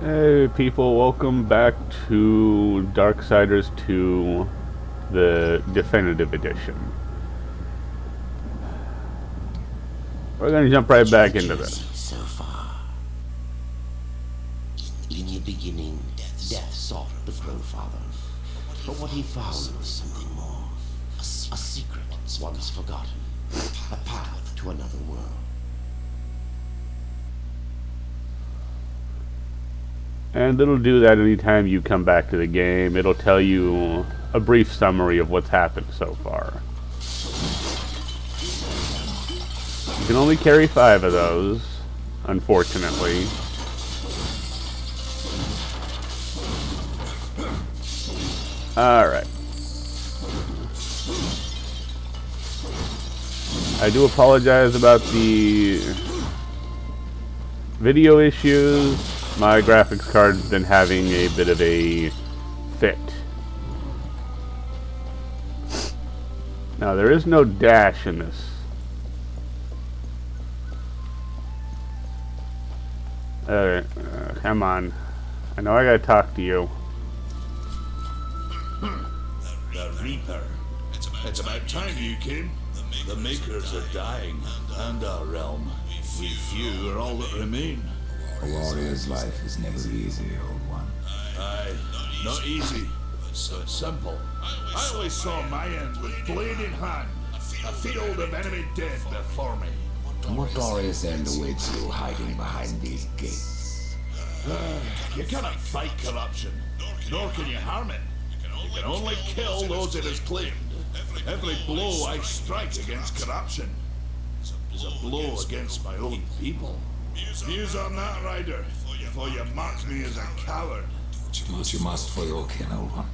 Hey people, welcome back to Darksiders 2, the Definitive Edition. We're gonna jump right back into this. So far. In the beginning, death sought the Crowfather. But what he found was something more. A secret once forgotten. A path to another world. And it'll do that anytime you come back to the game. It'll tell you a brief summary of what's happened so far. You can only carry 5 of those, unfortunately. Alright. I do apologize about the video issues. My graphics card's been having a bit of a fit. Now, there is no dash in this. Come on. I know I gotta talk to you. The Reaper. It's about time you came. The Makers are dying, and our realm. We few are all that remain. A warrior's life is never easy, old one. Aye, not easy, but simple. I always saw my end with blade in hand, a field of enemy dead before me. And what glorious end awaits you hiding behind these gates? You cannot fight corruption, nor can you harm it. You can only kill those it has claimed. Every blow I strike against corruption is a blow against my own people. Views on that, Ryder, before you mark me as a coward. Do what you must for your kin, old one.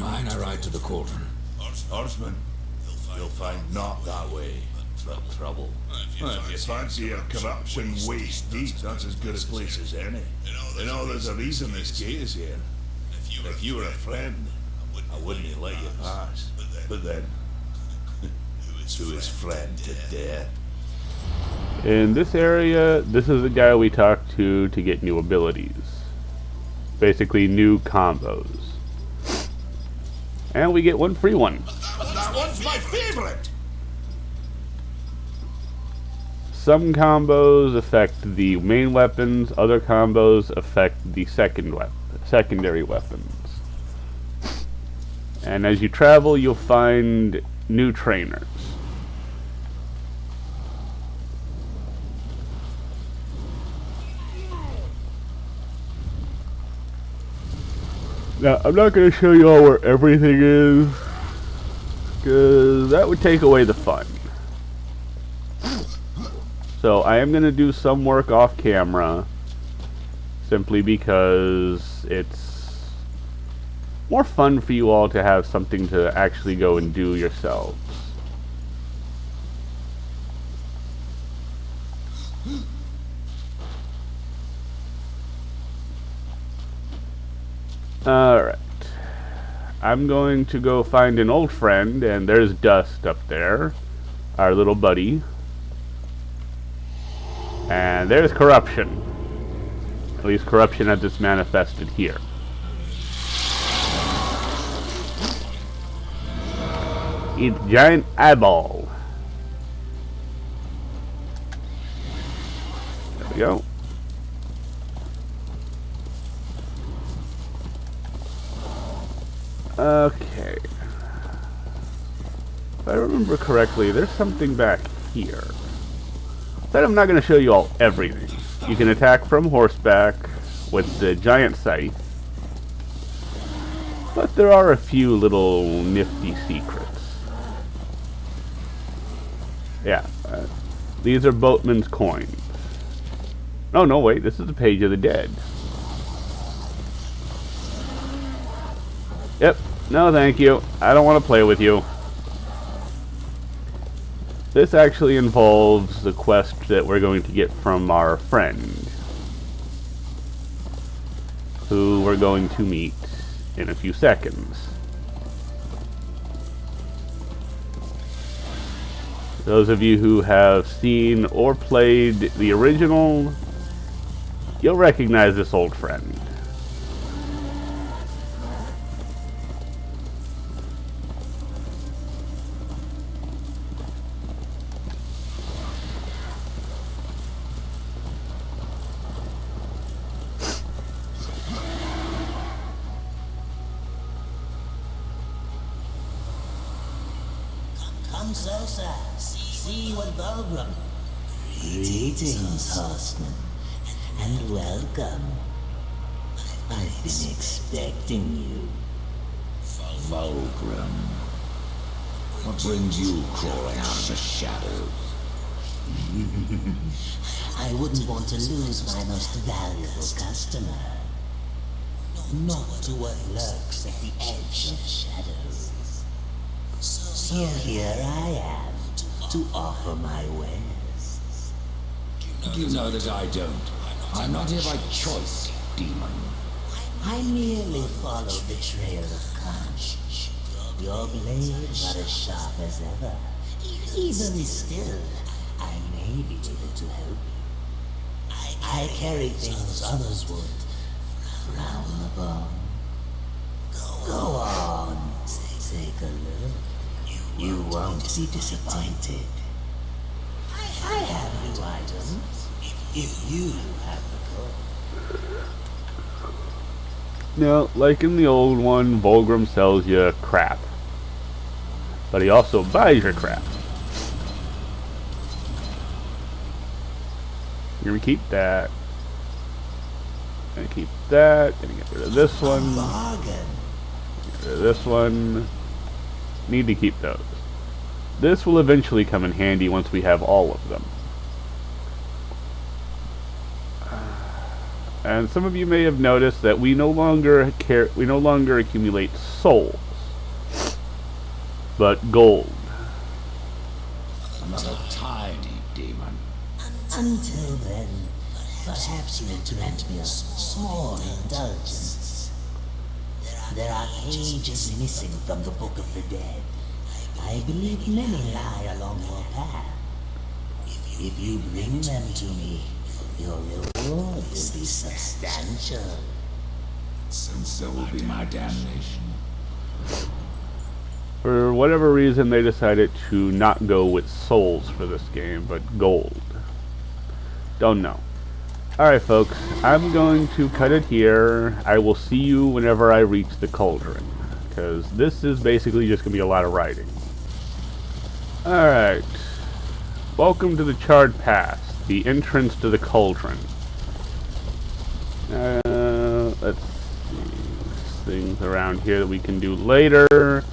Mine I ride to the Cauldron. Horseman, you'll find not that way, but trouble. Well, if you fancy your corruption waist deep, that's as good a place as any. You know, there's a reason this gate is here. If you were a friend, I wouldn't let you pass. But then, who is friend to death? In this area, this is the guy we talk to get new abilities. Basically, new combos. And we get one free one. That one's my favorite! Some combos affect the main weapons, other combos affect the secondary weapons. And as you travel, you'll find new trainers. Now, I'm not going to show you all where everything is, because that would take away the fun. So, I am going to do some work off camera, simply because it's more fun for you all to have something to actually go and do yourselves. Alright. I'm going to go find an old friend, and there's Dust up there, our little buddy. And there's Corruption. At least Corruption as it's manifested here. It's Giant Eyeball. There we go. Okay. If I remember correctly, there's something back here. But I'm not going to show you all everything. You can attack from horseback with the giant scythe. But there are a few little nifty secrets. Yeah. These are boatman's coins. Oh, no, wait. This is the Page of the Dead. Yep. No, thank you. I don't want to play with you. This actually involves the quest that we're going to get from our friend, who we're going to meet in a few seconds. Those of you who have seen or played the original you'll recognize this old friend. Come closer. See what Cauldron. Greetings, horseman, and welcome. I've been expecting you. Cauldron. What brings you crawling out of the shadows? I wouldn't want to lose my most valuable customer. Not to what lurks at the edge of shadows. So here I am to offer my wares. Do you know that I don't? I'm not here by choice, demon. I merely followed the trail of Conch. Your blades are as sharp as ever. Even still, I may be able to help you. I carry things others would frown upon. Go on, take a look. You won't be disappointed. I have new items, if you have the gold. Now, like in the old one, Volgrim sells you crap. But he also buys your crap. You're gonna keep that. Gonna keep that. Gonna get rid of this one. Bargain. Get rid of this one. Need to keep those. This will eventually come in handy once we have all of them. And some of you may have noticed that we no longer accumulate souls, but gold. Another tiny demon. Until then, perhaps you will grant me a small indulgence. There are pages missing from the Book of the Dead. I believe many lie along your path. If you bring them to me, your reward will be substantial. And so will be my damnation. For whatever reason, they decided to not go with souls for this game, but gold. Don't know. Alright folks, I'm going to cut it here. I will see you whenever I reach the Cauldron, because this is basically just going to be a lot of writing. Alright. Welcome to the Charred Pass, the entrance to the Cauldron. Let's see. There's things around here that we can do later.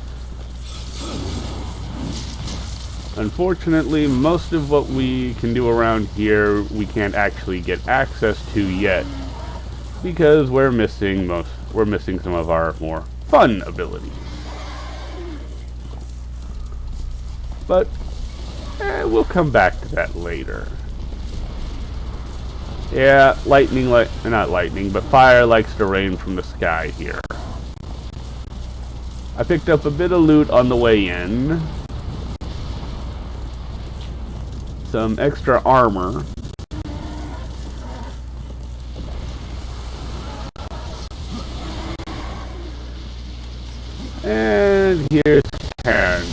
Unfortunately, most of what we can do around here we can't actually get access to yet, because we're missing some of our more fun abilities. But we'll come back to that later. Yeah, not lightning, but fire likes to rain from the sky here. I picked up a bit of loot on the way in. Some extra armor. And here's Karen.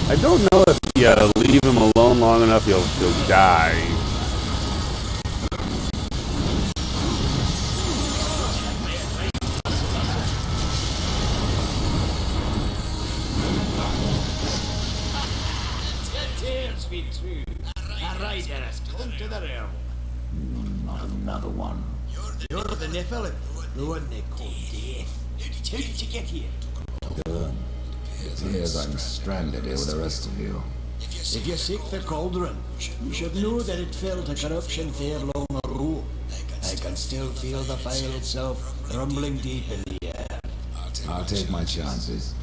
I don't know if you leave him alone long enough, he'll die. Not another one. You're the Nephilim, the one they call Death. How did you get here? Good. It appears I'm stranded here with the rest of you. If you seek the Cauldron, you should know that it fell to corruption fair long ago. I can still feel the fire itself rumbling deep in the air. I'll take my chances.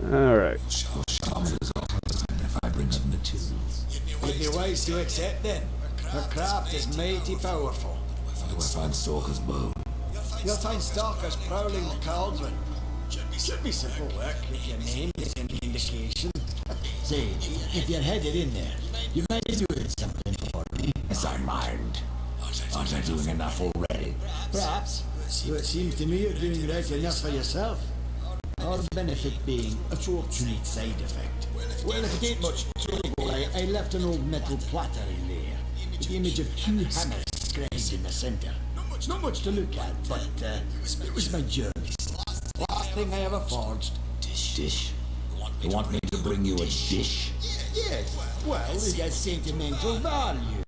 Alright. Shaman is often if I bring them the tools. You'd be wise to accept them. Her craft is mighty powerful. Do I find Stalker's bow? You'll find stalkers prowling the Cauldron. Should be simple work if your name is an indication. Say, if you're headed in there, you might be doing something for me. Yes, I mind. Aren't I doing enough already? Perhaps. Though it seems to me you're doing right enough for yourself. Our benefit being a fortunate side effect. Well, if it ain't much trouble, I left an old metal platter in there. With the image of 2 hammers scribed in the center. Not much to look at, but it was my journey. Last thing I ever forged. Dish? You want me to bring you a dish? Yes, well, it has sentimental value.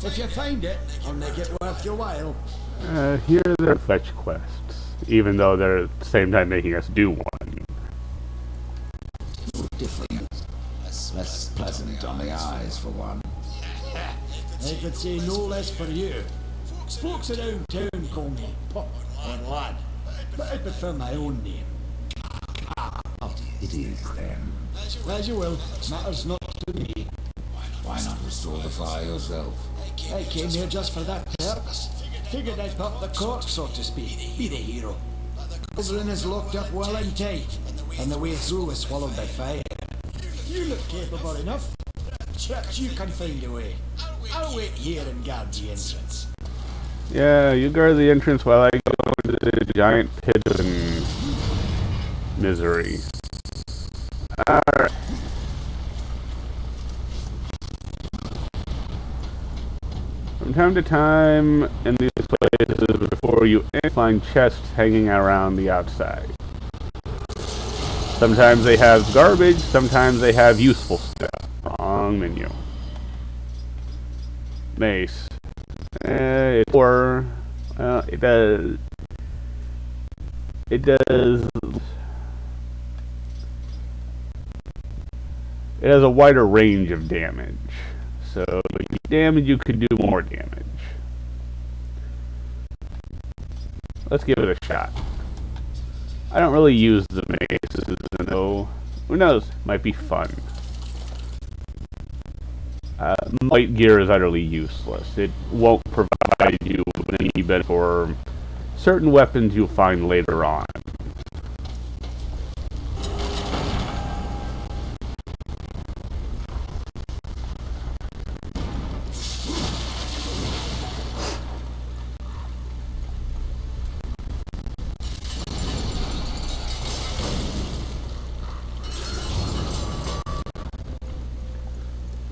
If you find it, I'll make it worth your while. Here are the fetch quests, even though they're at the same time making us do one. Different. Less pleasant on the eyes, for one. I could say no less for you. Folks around town call me Pup or Lad, but I prefer my own name. It is, then. As you will, matters not to me. Why not restore the fire yourself? I came here just for that purpose. Figured I'd pop the cork, so to speak. Be the hero. Cauldron is locked up well and tight, and the way through was swallowed by fire. You look capable enough. Perhaps you can find a way. I'll wait here and guard the entrance. Yeah, you guard the entrance while I go into the giant pit of misery. Alright. From time to time, in these places, before you find chests hanging around the outside. Sometimes they have garbage, sometimes they have useful stuff. Wrong menu. Mace. It does. It has a wider range of damage. So, you could do more damage. Let's give it a shot. I don't really use the maces, though. Who knows? Might be fun. Light gear is utterly useless. It won't provide you with any benefit for certain weapons you'll find later on.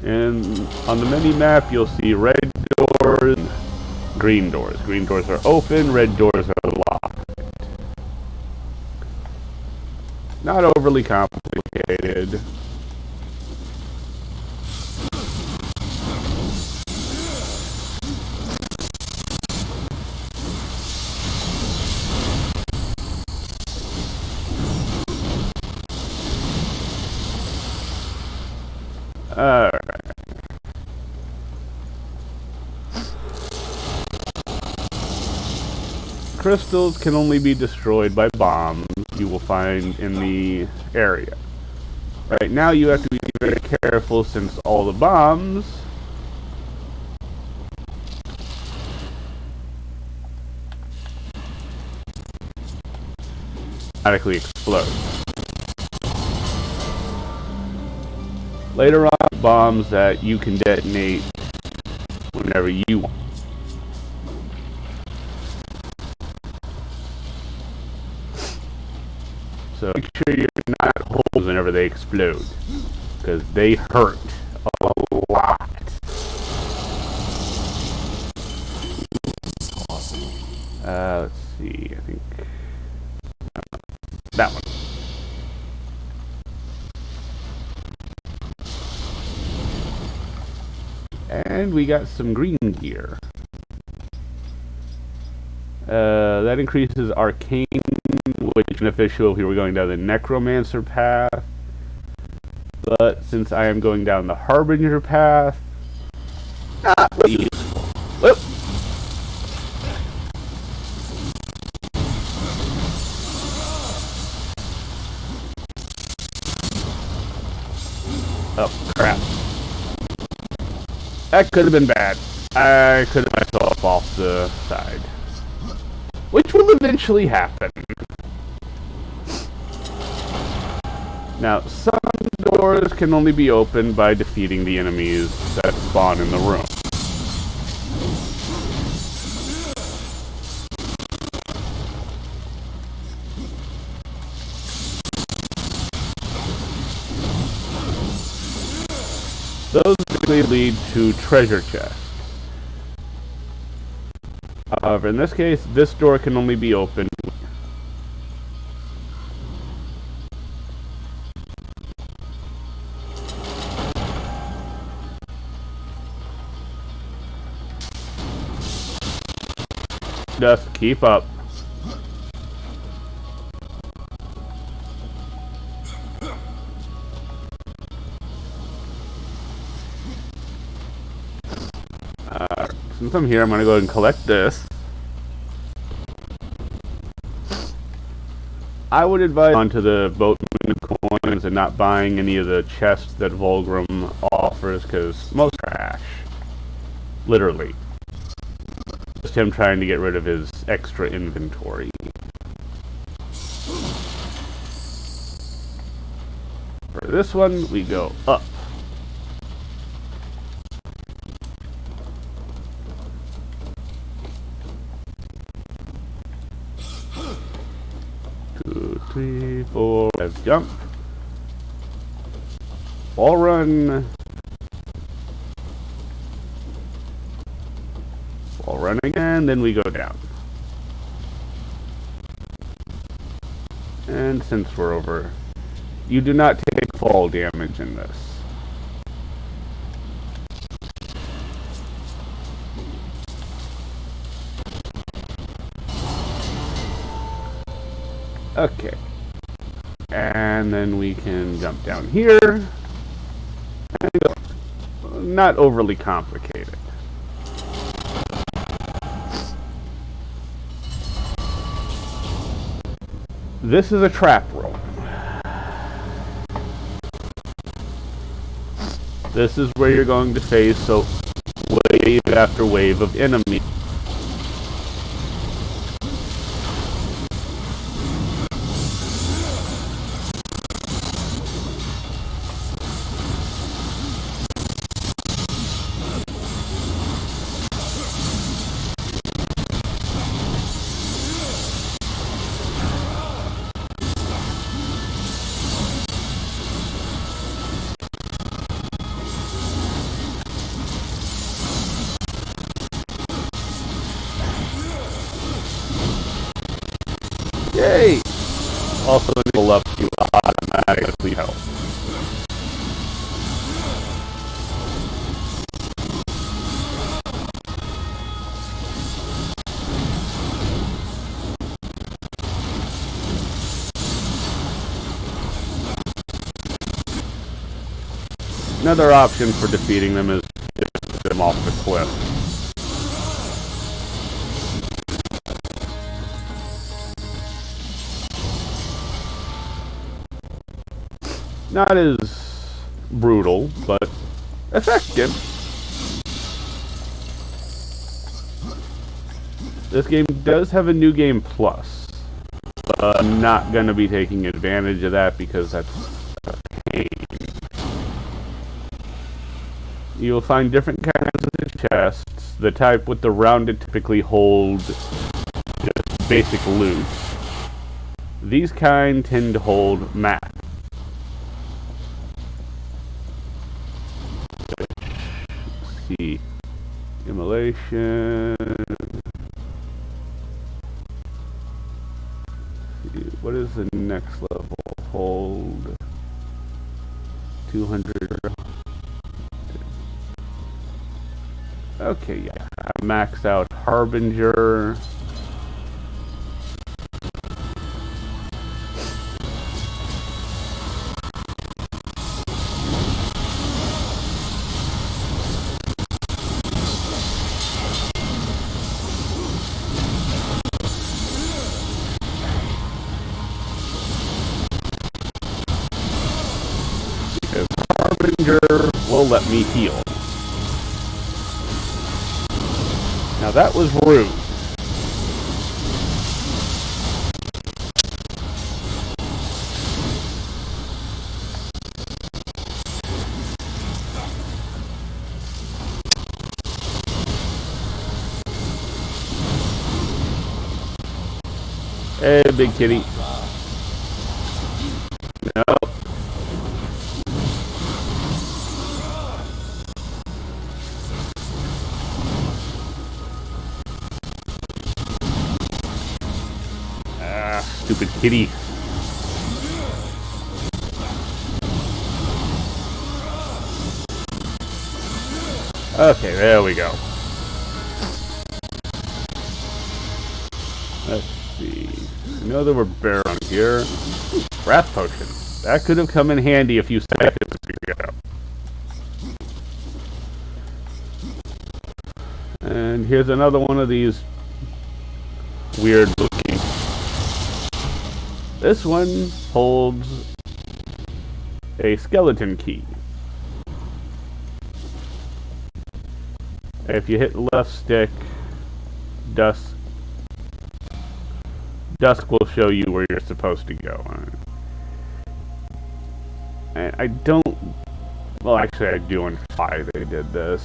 And on the mini-map, you'll see red doors, green doors. Green doors are open, red doors are locked. Not overly complicated. Alright. Crystals can only be destroyed by bombs you will find in the area. Right now you have to be very careful since all the bombs automatically explode. Later on, bombs that you can detonate whenever you want. So make sure you're not holes whenever they explode, because they hurt a lot. Let's see, I think that one. And we got some green gear. That increases arcane, which is beneficial if we were going down the necromancer path. But since I am going down the harbinger path, not really useful. Whoop. Oh, crap. That could have been bad. I could have myself off the side. Which will eventually happen. Now, some doors can only be opened by defeating the enemies that spawn in the room. Those basically lead to treasure chests. However, in this case, this door can only be opened. Just keep up. Since I'm here, I'm going to go ahead and collect this. I would advise onto the boatman coins and not buying any of the chests that Vulgrim offers, because most trash. Literally. Just him trying to get rid of his extra inventory. For this one, we go up. Two, three, four, let's jump. Wall run. Wall run again, then we go down. And since we're over, you do not take fall damage in this. Okay. And then we can jump down here. And go. Not overly complicated. This is a trap room. This is where you're going to face a wave after wave of enemies. Yay! Also enable up to automatically help. Another option for defeating them is to hit them off the cliff. Not as brutal, but effective. This game does have a new game plus. I'm not going to be taking advantage of that because that's a pain. You'll find different kinds of chests. The type with the rounded typically hold just basic loot. These kind tend to hold map. See, immolation. See, what is the next level? Hold 200. Okay, yeah. I maxed out Harbinger. Harbinger let me heal. Now that was rude. Hey, big kitty. No. Ah, stupid kitty. Okay, there we go. Let's see. I know there were bears on here. Wrath potion. That could have come in handy a few seconds ago. And here's another one of these weird looking. This one holds a skeleton key. If you hit the left stick, dusk will show you where you're supposed to go. I don't... Well, actually, I do understand why they did this.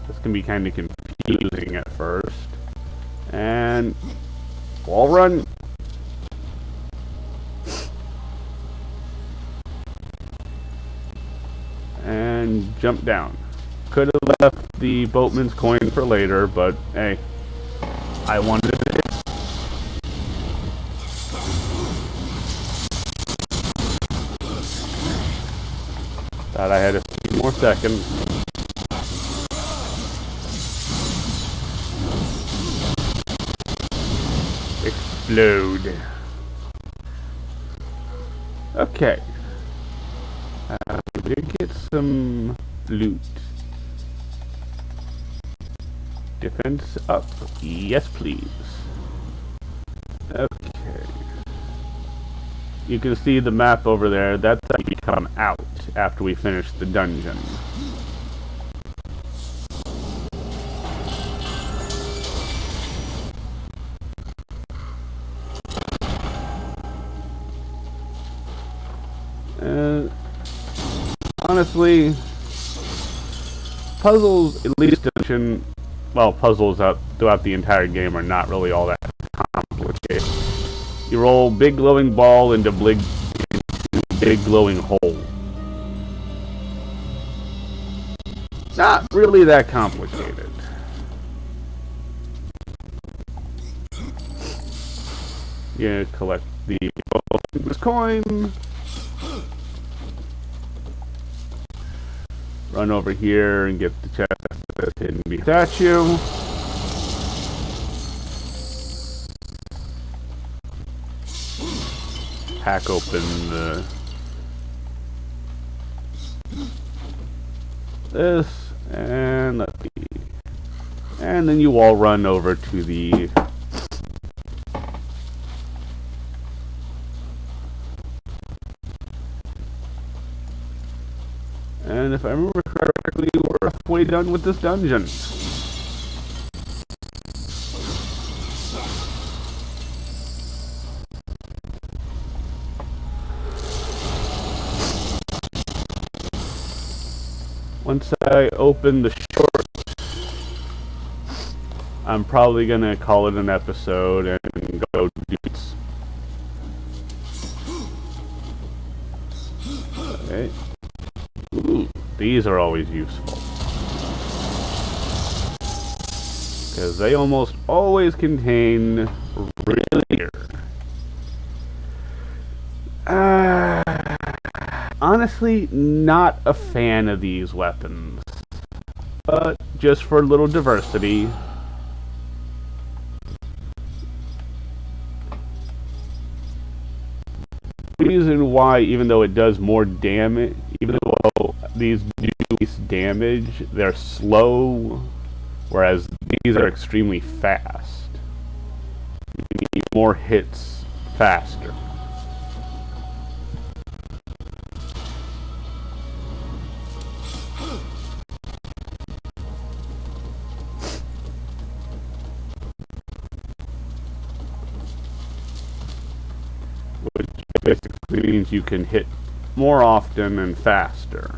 This can be kind of confusing at first. And... wall run! And jump down. Could have left the boatman's coin for later, but hey, I wanted it. Thought I had a few more seconds. Explode. Okay. We did get some loot. Defense up. Yes, please. Okay. You can see the map over there. That's how you come out after we finish the dungeon. Honestly, puzzles, at least dungeon, well, puzzles throughout the entire game are not really all that complicated. You roll big glowing ball into big glowing hole. Not really that complicated. You collect the coin. Run over here and get the chest that's hidden behind the statue. Hack open this, and let's see. And then you all run over to the and if I remember correctly, we're halfway done with this dungeon. Once I open the short, I'm probably gonna call it an episode and go do it. Okay. Ooh, these are always useful. Because they almost always contain really honestly, not a fan of these weapons. But just for a little diversity. Reason why, even though it does more damage, even though these do less damage, they're slow, whereas these are extremely fast. You need more hits faster. basically means you can hit more often and faster.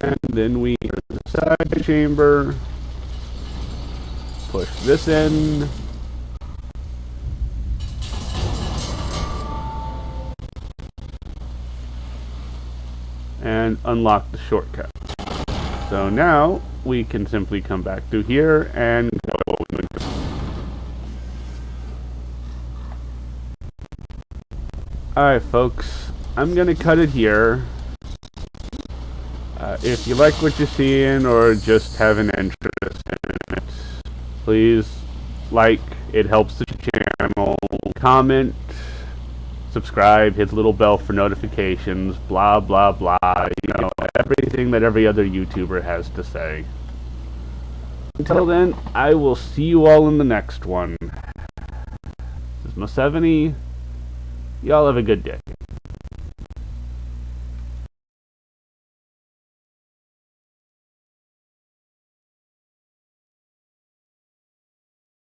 And then we enter the side chamber, push this in, and unlock the shortcut. So now we can simply come back through here and go. Alright folks, I'm gonna cut it here. If you like what you're seeing or just have an interest in it, please like, it helps the channel, comment, subscribe, hit the little bell for notifications, blah blah blah, you know, everything that every other YouTuber has to say. Until then, I will see you all in the next one. This is Mo70. Y'all have a good day.